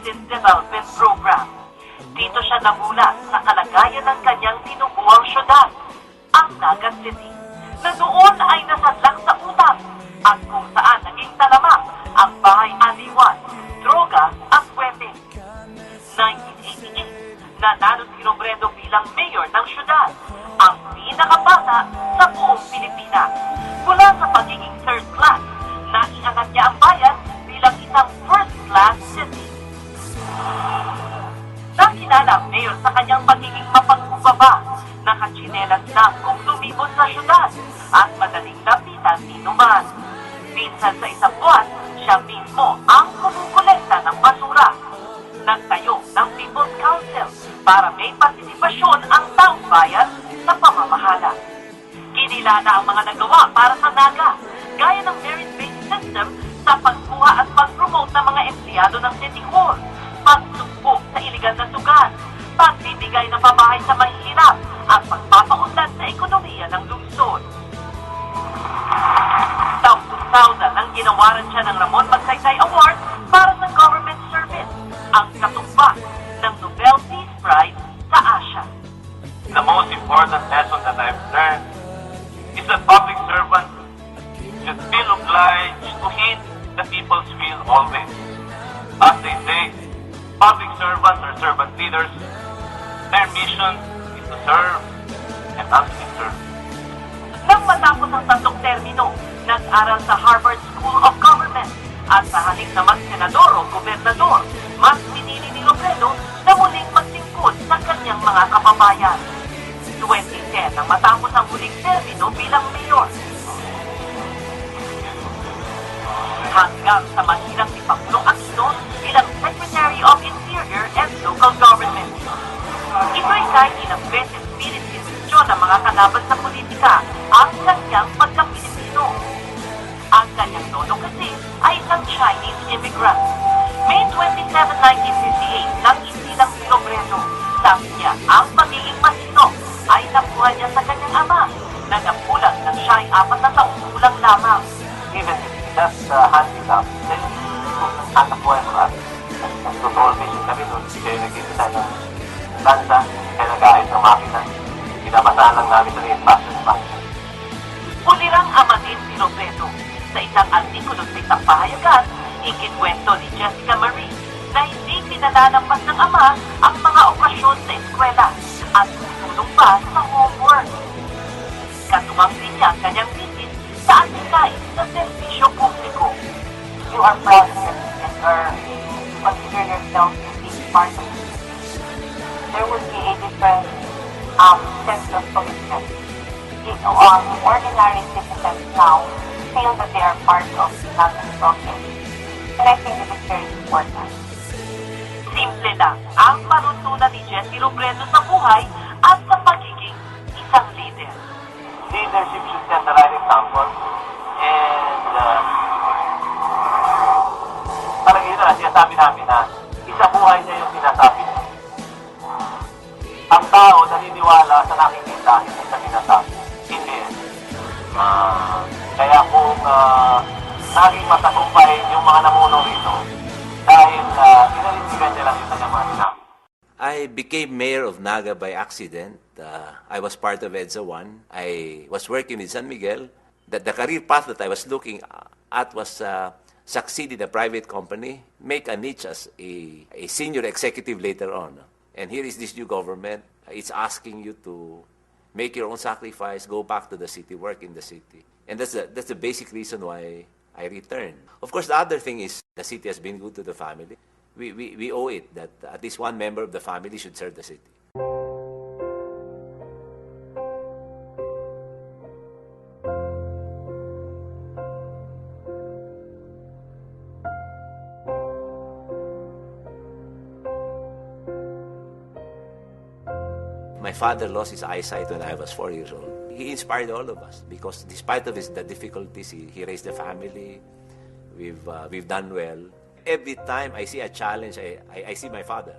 Citizen Development Program. Dito siya namulat sa kalagayan ng kanyang tinubuang syudad, ang Naga City, na noon ay nasadlak sa utang at kung saan naging talamak ang bahay aliwan, droga at weapon. 1988, nanalo si Robredo bilang mayor ng syudad, ang pinakabata sa buong Pilipinas. Mula sa pagiging third class, naiangat niya ang bayan bilang isang first class city. Nakilala ang mayor sa kanyang pagiging mapagkubaba, nakachinelas lang kung lumibot sa syudad at madaling lapitan sino man. Minsan sa isang buwan, siya mismo ang kumukolekta ng basura. Nagtayo ng People's Council para may partisipasyon ang taong bayan sa pamamahala. Kinilala ang mga nagawa para sa Naga, gaya ng merit-based system sa pagkuha at pag-promote ng mga empleyado ng City Hall, pagsumbong sa iligal na sugal, pagbibigay ng pabahay sa mahihirap, at pagpapaunlad sa ekonomiya ng lungsod. Taong 2000 nang ginawaran siya ng Ramon Magsaysay Award para sa government service, ang katumbas ng Nobel Peace Prize sa Asia. The most important lesson that I've learned is that public servants should feel obliged to heed the people's will always. As they say, public servants are servant leaders. Their mission is to serve and not to be served. Nang matapos ang tatlong termino, nag-aral sa Harvard School of Government at sa halip na mag-senador o gobernador, mas pinili ni Robredo na muling magsingkod sa kanyang mga kababayan. 2010 nang matapos ang huling termino bilang mayor. Hanggang sa mahirang ni Pangulong Aquino bilang Secretary of Interior and Local Government. Ito'y kahit ilang beses pilit-pilit ng mga kalaban sa politika ang kanyang pagka-Pilipino. Ang kanyang lolo kasi ay isang Chinese immigrant. May 27, 1958 nang isilang si Robredo. Sabi niya, ang pagiging masino ay nakuha niya sa kanyang ama na napulang nang siya ay 4 na taong gulang lamang. Even if that's handicap, then anak buhay mo at nag-control mission kami doon. Kaya nagkikita ng bansa, kaya nag-aayos ng makina. Pinabasahan lang namin sa espacio ng makina. Ulirang ama din si Robredo. Sa isang artikulo sa isang pahayagan, ikinkwento ni Jessica Marie na hindi pinalalampas ng ama ang mga okasyon sa eskwela at tutulong pa sa homework. Katumang din niya ang kanyang visit sa atikay sa serbisyo publiko. You are proud of your and consider yourself to be part of it. There would be a different sense of commitment. Ordinary citizens now feel that they are part of national progress. And I think that is very important. Simple lang ang maruntunan ni Jessie Robredo sa buhay at sa pagiging isang leader. Leadership should set the right example. And talagang yun na, sinasabi namin na isa buhay niya yung sinasabi niya. Ang tao naniniwala sa nakikita, hindi sa sinasabi. Hindi. Kaya kung naging matagumpay yung mga namuno rito, dahil inalintigan niya lang yung kanyang mga sinabi. I became mayor of Naga by accident. I was part of EDSA 1. I was working with San Miguel. The career path that I was looking at was succeed in a private company, make a niche as a senior executive later on. And here is this new government. It's asking you to make your own sacrifice, go back to the city, work in the city. And that's the basic reason why I returned. Of course, the other thing is the city has been good to the family. We owe it that at least one member of the family should serve the city. My father lost his eyesight when I was 4 years old. He inspired all of us because despite of the difficulties, he raised the family. We've done well. Every time I see a challenge, I see my father.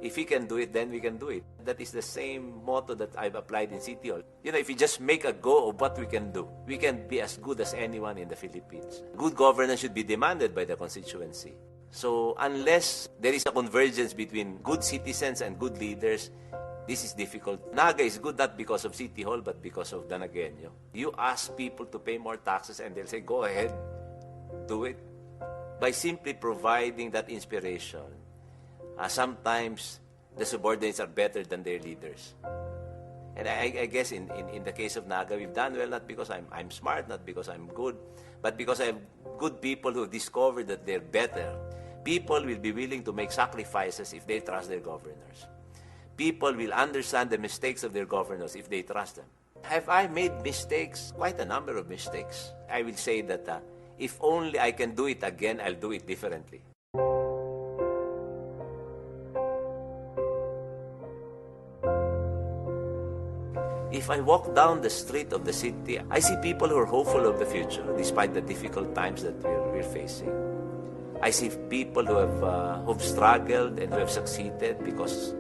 If he can do it, then we can do it. That is the same motto that I've applied in City Hall. You know, if you just make a go of what we can do, we can be as good as anyone in the Philippines. Good governance should be demanded by the constituency. So unless there is a convergence between good citizens and good leaders, this is difficult. Naga is good not because of City Hall, but because of Danagueño. You ask people to pay more taxes and they'll say, go ahead, do it. By simply providing that inspiration, sometimes the subordinates are better than their leaders. And I guess in the case of Naga, we've done well, not because I'm smart, not because I'm good, but because I have good people who discovered that they're better. People will be willing to make sacrifices if they trust their governors. People will understand the mistakes of their governors if they trust them. Have I made mistakes? Quite a number of mistakes. I will say that if only I can do it again, I'll do it differently. If I walk down the street of the city, I see people who are hopeful of the future despite the difficult times that we're facing. I see people who've struggled and who have succeeded because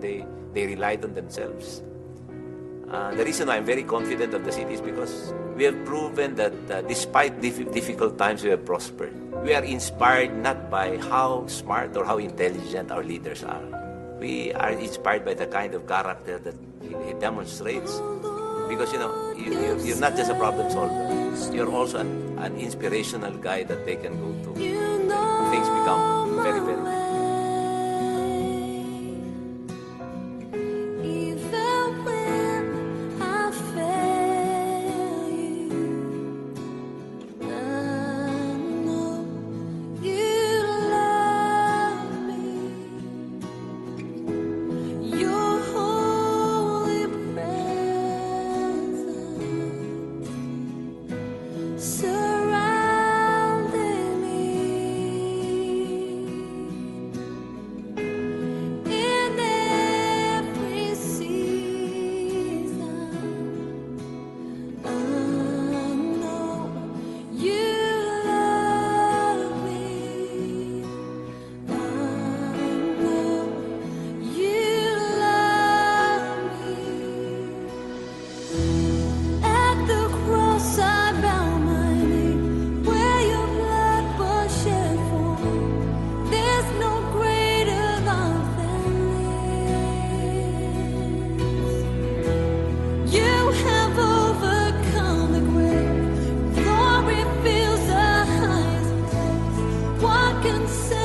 they relied on themselves. The reason why I'm very confident of the city is because we have proven that despite difficult times, we have prospered. We are inspired not by how smart or how intelligent our leaders are. We are inspired by the kind of character that he demonstrates. Because, you're not just a problem solver. You're also an inspirational guy that they can go to. Things become very, very difficult. What can say?